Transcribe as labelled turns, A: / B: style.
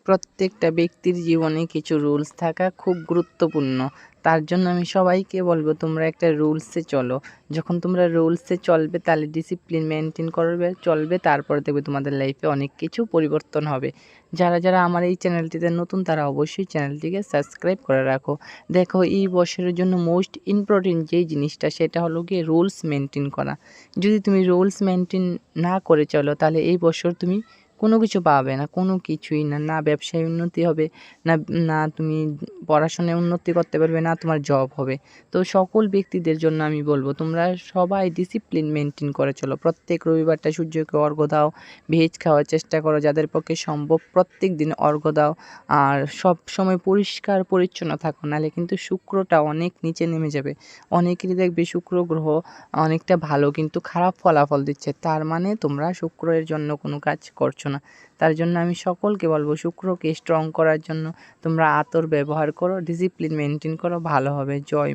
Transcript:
A: প্রত্যেকটা ব্যক্তির জীবনে কিছু রুলস থাকা খুব গুরুত্বপূর্ণ। তার জন্য আমি সবাইকে বলব তোমরা একটা রুলসে চলো। যখন তোমরা রুলসে চলবে তাহলে ডিসিপ্লিন মেনটেন করবে চলবে, তারপর দেখবে তোমাদের লাইফে অনেক কিছু পরিবর্তন হবে। যারা আমার এই চ্যানেলটিতে নতুন তারা অবশ্যই চ্যানেলটিকে সাবস্ক্রাইব করে রাখো। দেখো এই বছরের জন্য মোস্ট ইম্পর্টেন্ট যেই জিনিসটা সেটা হলো গিয়ে রুলস মেনটেন করা। যদি তুমি রুলস মেনটেন না করে চলো তাহলে এই বছর তুমি কোনো কিছু পাবে না, কোনো কিছুই না। না ব্যবসায় উন্নতি হবে, না না তুমি পড়াশোনায় উন্নতি করতে পারবে, না তোমার জব হবে। তো সকল ব্যক্তিদের জন্য আমি বলবো তোমরা সবাই ডিসিপ্লিন মেনটেন করে চলো। প্রত্যেক রবিবারটা সূর্যকে অর্ঘ্য দাও, ভেজ খাওয়ার চেষ্টা করো, যাদের পক্ষে সম্ভব প্রত্যেক দিন অর্ঘ্য দাও। আর সব সময় পরিষ্কার পরিচ্ছন্ন থাকো, নাহলে কিন্তু শুক্রটা অনেক নিচে নেমে যাবে। অনেকেরই দেখবে শুক্র গ্রহ অনেকটা ভালো কিন্তু খারাপ ফলাফল দিচ্ছে, তার মানে তোমরা শুক্রের জন্য কোনো কাজ করছো না। তার জন্য আমি সকলকে বলবো শুক্রকে স্ট্রং করার জন্য তোমরা আতর ব্যবহার করো, ডিসিপ্লিন মেনটেন করো, ভালো হবে। জয়